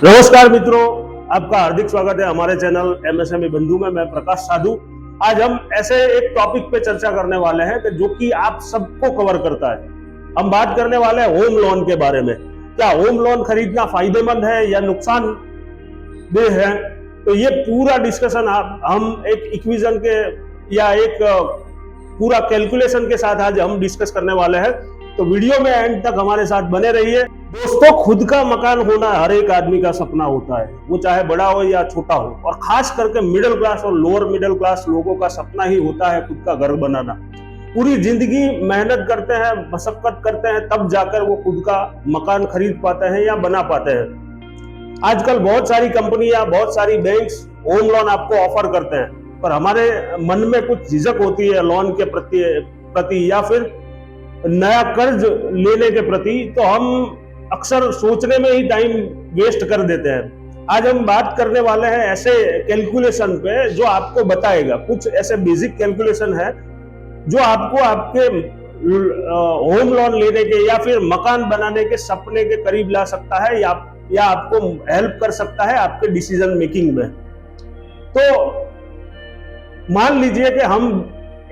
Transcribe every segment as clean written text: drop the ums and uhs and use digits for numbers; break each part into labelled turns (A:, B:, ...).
A: नमस्कार मित्रों, आपका हार्दिक स्वागत है हमारे चैनल एमएसएमई बंधु में। मैं प्रकाश साधु। आज हम ऐसे एक टॉपिक पे चर्चा करने वाले हैं कि जो कि आप सबको कवर करता है। हम बात करने वाले हैं होम लोन के बारे में। क्या होम लोन खरीदना फायदेमंद है या नुकसानदेह है? तो ये पूरा डिस्कशन हम एक इक्वेशन के या एक पूरा कैलकुलेशन के साथ आज हम डिस्कस करने वाले हैं। तो वीडियो में एंड तक हमारे साथ बने रहिए। दोस्तों, खुद का मकान होना हर एक आदमी का सपना होता है, वो चाहे बड़ा हो या छोटा हो, और खास करके मिडिल क्लास और लोअर मिडिल क्लास लोगों का सपना ही होता है खुद का घर बनाना। पूरी जिंदगी मेहनत करते हैं, मशक्कत करते हैं, तब जाकर वो खुद का मकान खरीद पाते हैं या बना पाते हैं। आजकल बहुत सारी कंपनियां, बहुत सारी बैंक्स होम लोन आपको ऑफर करते हैं, पर हमारे मन में कुछ झिझक होती है लोन के प्रति या फिर नया कर्ज लेने के प्रति। तो हम अक्सर सोचने में ही टाइम वेस्ट कर देते हैं। आज हम बात करने वाले हैं ऐसे कैलकुलेशन पे जो आपको बताएगा, कुछ ऐसे बेसिक कैलकुलेशन है जो आपको आपके होम लोन लेने के या फिर मकान बनाने के सपने के करीब ला सकता है या आपको हेल्प कर सकता है आपके डिसीजन मेकिंग में। तो मान लीजिए कि हम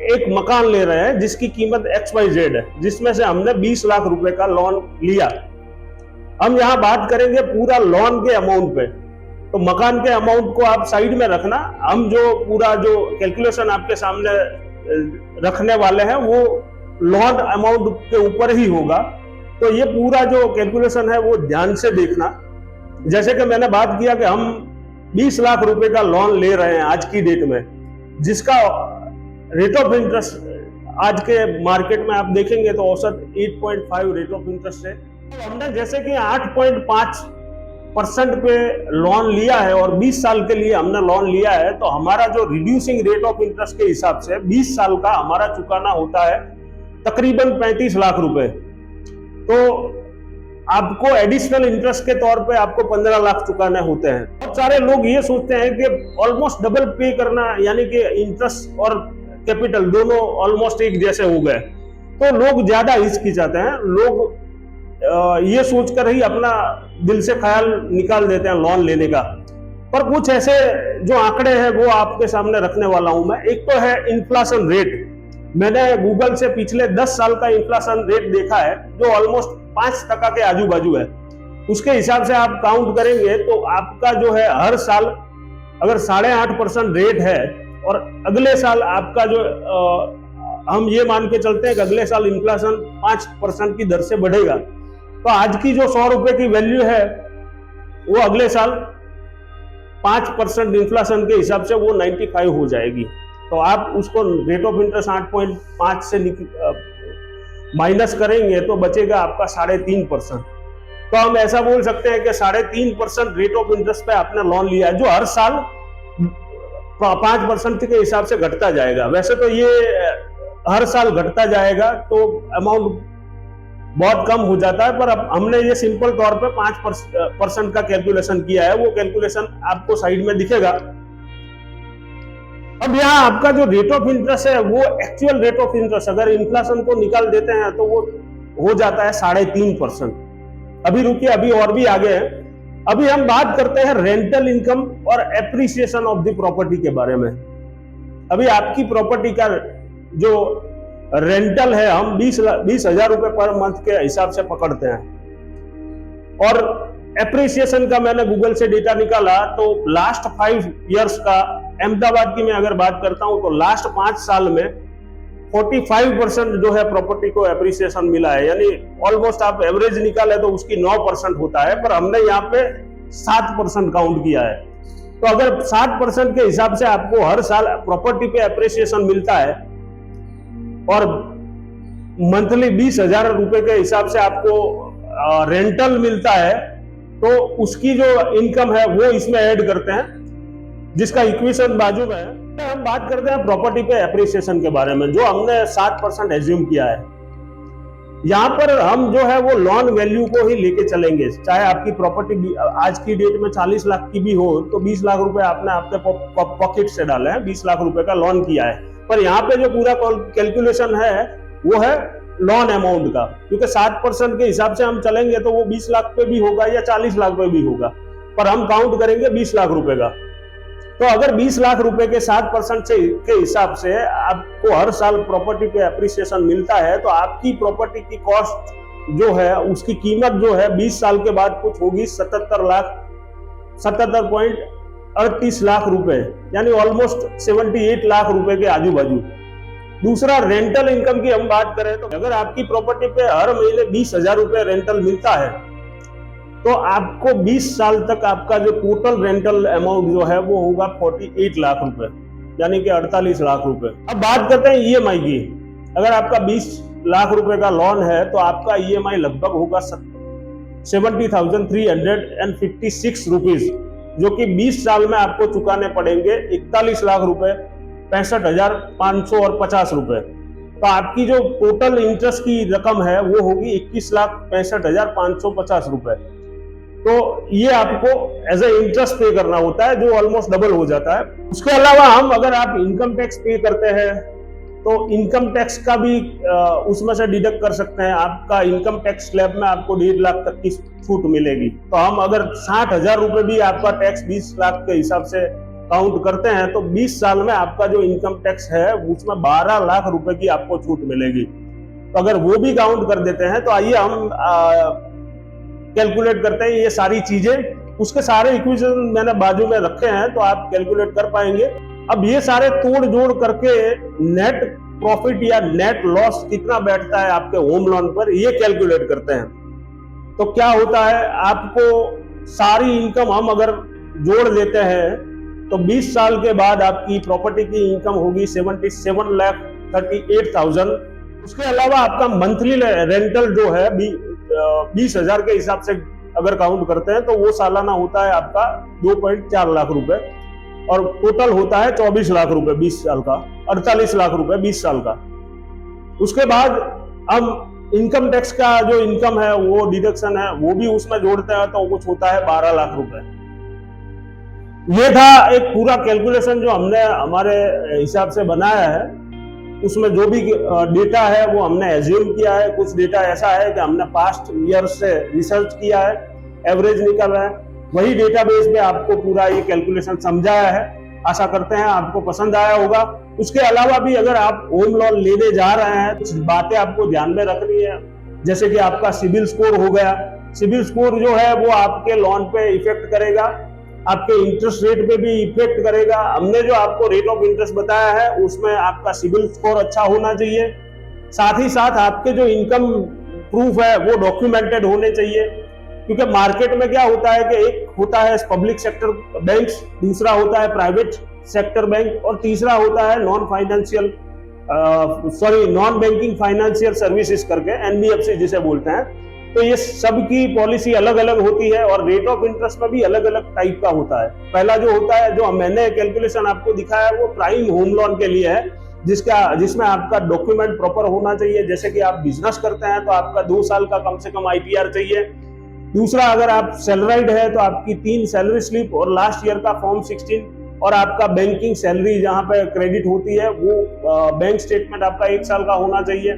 A: एक मकान ले रहे हैं जिसकी कीमत XYZ है, जिसमें से हमने 20 लाख रुपए का लोन लिया। हम यहाँ बात करेंगे पूरा लोन के अमाउंट पे, तो मकान के अमाउंट को आप साइड में रखना। हम जो पूरा जो कैलकुलेशन आपके सामने रखने वाले हैं वो लोन अमाउंट के ऊपर ही होगा। तो ये पूरा जो कैलकुलेशन है वो ध्यान से देखना। जैसे कि मैंने बात किया कि हम 20 लाख रुपए का लोन ले रहे हैं आज की डेट में, जिसका रेट ऑफ इंटरेस्ट आज के मार्केट में आप देखेंगे तो औसत 8.5 रेट ऑफ इंटरेस्ट है। हमने जैसे कि 8.5% पे लोन लिया है और 20 साल के लिए हमने लोन लिया है, तो हमारा जो रिड्यूसिंग रेट ऑफ इंटरेस्ट के हिसाब से 20 साल का हमारा चुकाना होता है तकरीबन 35 लाख रुपए। तो आपको एडिशनल इंटरेस्ट के तौर पे आपको 15 लाख चुकाने होते हैं। बहुत सारे लोग ये सोचते हैं कि ऑलमोस्ट डबल पे करना, यानी कि इंटरेस्ट और कैपिटल दोनों ऑलमोस्ट एक जैसे हो गए, तो लोग ज्यादा हिचकिचाते हैं। लोग ये सोचकर ही अपना दिल से ख्याल निकाल देते हैं लोन लेने का। पर कुछ ऐसे जो आंकड़े हैं वो आपके सामने रखने वाला हूं मैं। एक तो है इन्फ्लेशन रेट। मैंने गूगल से पिछले 10 साल का इन्फ्लेशन रेट देखा है जो ऑलमोस्ट 5% के आजू बाजू है। उसके हिसाब से आप काउंट करेंगे तो आपका जो है हर साल अगर 8.5% रेट है और अगले साल आपका जो हम ये मान के चलते हैं कि अगले साल इन्फ्लेशन 5% की दर से बढ़ेगा, तो आज की जो 100 रुपए की वैल्यू है वो अगले साल 5% इन्फ्लेशन के हिसाब से वो 95 हो जाएगी। तो आप उसको रेट ऑफ इंटरेस्ट 8.5 से माइनस करेंगे तो बचेगा आपका 3.5%। तो हम ऐसा बोल सकते हैं कि 3.5% रेट ऑफ इंटरेस्ट पे आपने लोन लिया है, जो हर साल 5% के हिसाब से घटता जाएगा। वैसे तो ये हर साल घटता जाएगा तो अमाउंट बहुत कम हो जाता है, पर अब हमने ये सिंपल तौर पे 5% का कैलकुलेशन किया है। वो कैलकुलेशन आपको साइड में दिखेगा। अब यहाँ आपका जो रेट ऑफ इंटरेस्ट है वो एक्चुअल रेट ऑफ इंटरेस्ट अगर इन्फ्लेशन को निकाल देते हैं तो वो हो जाता है 3.5%। अभी रुकिए, अभी और भी आगे है। अभी हम बात करते हैं रेंटल इनकम और एप्रिसिएशन ऑफ द प्रॉपर्टी के बारे में। अभी आपकी प्रॉपर्टी का जो रेंटल है हम 20,000 रुपए पर मंथ के हिसाब से पकड़ते हैं, और एप्रिसिएशन का मैंने गूगल से डेटा निकाला तो लास्ट 5 इयर्स का अहमदाबाद की मैं अगर बात करता हूं तो लास्ट 5 साल में 45% जो है प्रॉपर्टी को एप्रिसिएशन मिला है। यानी ऑलमोस्ट आप एवरेज निकाले तो उसकी 9% होता है, पर हमने यहाँ पे 7% काउंट किया है। तो अगर 7% के हिसाब से आपको हर साल प्रॉपर्टी पे एप्रिसिएशन मिलता है और मंथली 20,000 रुपए के हिसाब से आपको रेंटल मिलता है, तो उसकी जो इनकम है वो इसमें ऐड करते हैं, जिसका इक्वेशन बाजू में है। हम बात करते हैं प्रॉपर्टी पे एप्रिसिएशन के बारे में, जो हमने 7% एज्यूम किया है। यहाँ पर हम जो है वो लोन वैल्यू को ही लेके चलेंगे। चाहे आपकी प्रॉपर्टी आज की डेट में 40 लाख की भी हो, तो 20 लाख रुपए आपने आपके पॉकेट से डाले हैं, 20 लाख रुपए का लोन किया है। पर यहाँ पे जो पूरा कैलकुलेशन है वो है लोन अमाउंट का, क्योंकि 7% के हिसाब से हम चलेंगे तो वो 20 लाख पे भी होगा या 40 लाख पे भी होगा। पर हम काउंट करेंगे 20 लाख रुपए का। तो अगर 20 लाख रुपए के 7% से के हिसाब से आपको हर साल प्रॉपर्टी पे अप्रिसिएशन मिलता है, तो आपकी प्रॉपर्टी की कॉस्ट जो है, उसकी कीमत जो है 20 साल के बाद कुछ होगी 77.38 लाख रुपए, यानी ऑलमोस्ट 78 लाख रुपए के आजू बाजू। दूसरा, रेंटल इनकम की हम बात करें तो अगर आपकी प्रॉपर्टी पे हर महीने 20,000 रुपए रेंटल मिलता है, तो आपको 20 साल तक आपका जो टोटल रेंटल अमाउंट जो है वो होगा 48 लाख रुपए, यानी कि 48 लाख रुपए। अब बात करते हैं ईएमआई की। अगर आपका 20 लाख रुपए का लोन है तो आपका ईएमआई लगभग होगा 70,356 रुपीज, जो कि 20 साल में आपको चुकाने पड़ेंगे 41 लाख रुपए 65,550 रुपए। तो आपकी जो टोटल इंटरेस्ट की रकम है वो होगी 21,65,550 रुपए। तो ये आपको एज ए इंटरेस्ट पे करना होता है, जो ऑलमोस्ट डबल हो जाता है। उसके अलावा हम अगर आप इनकम टैक्स पे करते हैं तो इनकम टैक्स का भी उसमें से डिडक्ट कर सकते हैं। आपका इनकम टैक्स स्लैब में आपको 1.5 लाख तक की छूट मिलेगी। तो हम अगर 60,000 रुपए भी आपका टैक्स 20 लाख के हिसाब से काउंट करते हैं तो 20 साल में आपका जो इनकम टैक्स है उसमें 12 लाख रुपए की आपको छूट मिलेगी। तो अगर वो भी काउंट कर देते हैं तो आइए हम कैलकुलेट करते हैं ये सारी चीजें। उसके सारे इक्वेशन मैंने बाजू में रखे हैं, तो आप कैलकुलेट कर पाएंगे। अब ये सारे तोड़ जोड़ करके नेट प्रॉफिट या नेट लॉस कितना बैठता है आपके होम लोन पर, ये कैलकुलेट करते हैं। तो क्या होता है, आपको सारी इनकम हम अगर जोड़ लेते हैं तो 20 साल के बाद आपकी प्रॉपर्टी की इनकम होगी 77,38,000। उसके अलावा आपका मंथली रेंटल जो है 20,000 के हिसाब से अगर काउंट करते हैं तो वो सालाना होता है आपका 2.4 लाख रुपए, और टोटल होता है 24 लाख रुपए 20 साल का, 48 लाख रुपए 20 साल का। उसके बाद हम इनकम टैक्स का जो इनकम है वो डिडक्शन है वो भी उसमें जोड़ते हैं, तो कुछ होता है 12 लाख रुपए। ये था एक पूरा कैलकुलेशन जो हमने हमारे हिसाब से बनाया है। उसमें जो भी डेटा है वो हमने एज्यूम किया है। कुछ डेटा ऐसा है कि हमने पास्ट ईयर से रिसर्च किया है, एवरेज निकल रहा है, वही डेटाबेस पे आपको पूरा ये कैलकुलेशन समझाया है। आशा करते हैं आपको पसंद आया होगा। उसके अलावा भी अगर आप होम लोन लेने जा रहे हैं कुछ बातें आपको ध्यान में रखनी है, जैसे कि आपका सिबिल स्कोर हो गया। सिबिल स्कोर जो है वो आपके लोन पे इफेक्ट करेगा, आपके इंटरेस्ट रेट पे भी इफेक्ट करेगा। हमने जो आपको रेट ऑफ इंटरेस्ट बताया है उसमें आपका सिबिल स्कोर अच्छा होना चाहिए। साथ ही साथ आपके जो इनकम प्रूफ है वो डॉक्यूमेंटेड होने चाहिए, क्योंकि मार्केट में क्या होता है कि एक होता है पब्लिक सेक्टर बैंक्स, दूसरा होता है प्राइवेट सेक्टर बैंक, और तीसरा होता है नॉन बैंकिंग फाइनेंशियल सर्विसेज करके, एनबीएफसी जिसे बोलते हैं। तो ये सबकी पॉलिसी अलग अलग होती है और रेट ऑफ इंटरेस्ट में भी अलग अलग टाइप का होता है। पहला जो होता है, जो मैंने कैलकुलेशन आपको दिखाया, वो प्राइम होम लोन के लिए है, जिसमें आपका डॉक्यूमेंट प्रॉपर होना चाहिए। जैसे कि आप बिजनेस करते हैं तो आपका 2 साल का कम से कम आईटीआर चाहिए। दूसरा, अगर आप सैलराइड है तो आपकी 3 सैलरी स्लिप और लास्ट ईयर का फॉर्म 16, और आपका बैंकिंग सैलरी जहां पे क्रेडिट होती है वो बैंक स्टेटमेंट आपका 1 साल का होना चाहिए।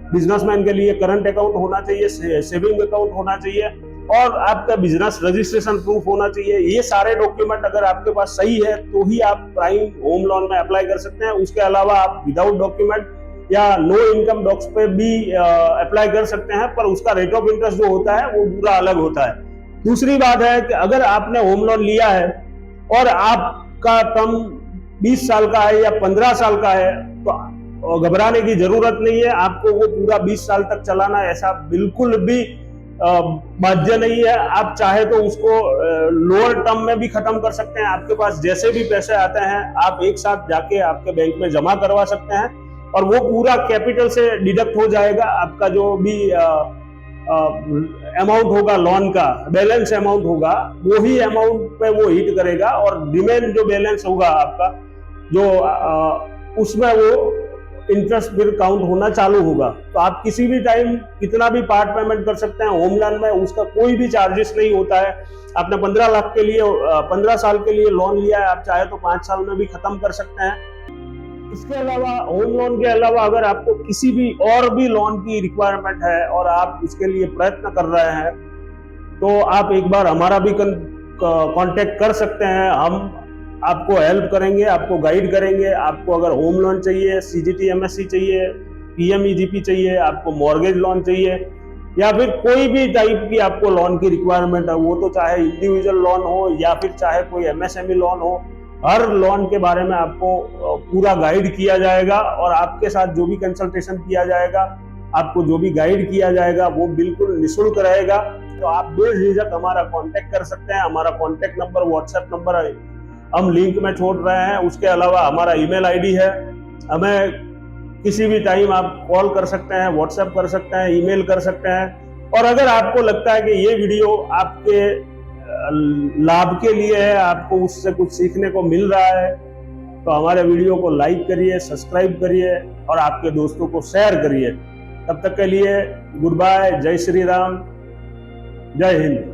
A: बिजनेसमैन के लिए करंट अकाउंट होना चाहिए, सेविंग अकाउंट होना चाहिए, और आपका बिजनेस रजिस्ट्रेशन प्रूफ होना चाहिए। ये सारे डॉक्यूमेंट अगर आपके पास सही है तो ही आप प्राइम होम लोन में अप्लाई कर सकते हैं। उसके अलावा आप विदाउट डॉक्यूमेंट या नो इनकम डॉक्स पे भी अप्लाई कर सकते हैं, पर उसका रेट ऑफ इंटरेस्ट जो होता है वो पूरा अलग होता है। दूसरी बात है कि अगर आपने होम लोन लिया है और आपका टर्म 20 साल का है या 15 साल का है तो घबराने की जरूरत नहीं है। आपको वो पूरा 20 साल तक चलाना ऐसा बिल्कुल भी बाध्य नहीं है। आप चाहे तो उसको लोअर टर्म में भी खत्म कर सकते हैं। आपके पास जैसे भी पैसे आते हैं आप एक साथ जाके आपके बैंक में जमा करवा सकते हैं, और वो पूरा कैपिटल से डिडक्ट हो जाएगा। आपका जो भी अमाउंट होगा लोन का, बैलेंस अमाउंट होगा, वही अमाउंट पे वो हिट करेगा, और रिमेन जो बैलेंस होगा आपका जो उसमें वो इंटरेस्ट फिर काउंट होना चालू होगा। तो आप किसी भी टाइम कितना भी पार्ट पेमेंट कर सकते हैं होम लोन में, उसका कोई भी चार्जेस नहीं होता है। आपने 15 लाख के लिए 15 साल के लिए लोन लिया है, आप चाहे तो 5 साल में भी खत्म कर सकते हैं। इसके अलावा होम लोन के अलावा अगर आपको किसी भी और भी लोन की रिक्वायरमेंट है और आप उसके लिए प्रयत्न कर रहे हैं, तो आप एक बार हमारा भी कांटेक्ट कर सकते हैं। हम आपको हेल्प करेंगे, आपको गाइड करेंगे। आपको अगर होम लोन चाहिए, सीजीटी एमएससी चाहिए, पीएमईजीपी चाहिए, आपको मॉर्गेज लोन चाहिए, या फिर कोई भी टाइप की आपको लोन की रिक्वायरमेंट है, वो तो चाहे इंडिविजुअल लोन हो या फिर चाहे कोई एमएसएमई लोन हो, हर लोन के बारे में आपको पूरा गाइड किया जाएगा। और आपके साथ जो भी कंसल्टेशन किया जाएगा, आपको जो भी गाइड किया जाएगा, वो बिल्कुल निःशुल्क रहेगा। तो आप बेझिझक हमारा कांटेक्ट कर सकते हैं। हमारा कांटेक्ट नंबर, व्हाट्सएप नंबर हम लिंक में छोड़ रहे हैं। उसके अलावा हमारा ईमेल आईडी है। हमें किसी भी टाइम आप कॉल कर सकते हैं, व्हाट्सएप कर सकते हैं, ईमेल कर सकते हैं। और अगर आपको लगता है कि ये वीडियो आपके लाभ के लिए है, आपको उससे कुछ सीखने को मिल रहा है, तो हमारे वीडियो को लाइक करिए, सब्सक्राइब करिए और आपके दोस्तों को शेयर करिए। तब तक के लिए गुड बाय, जय श्री राम, जय हिंद।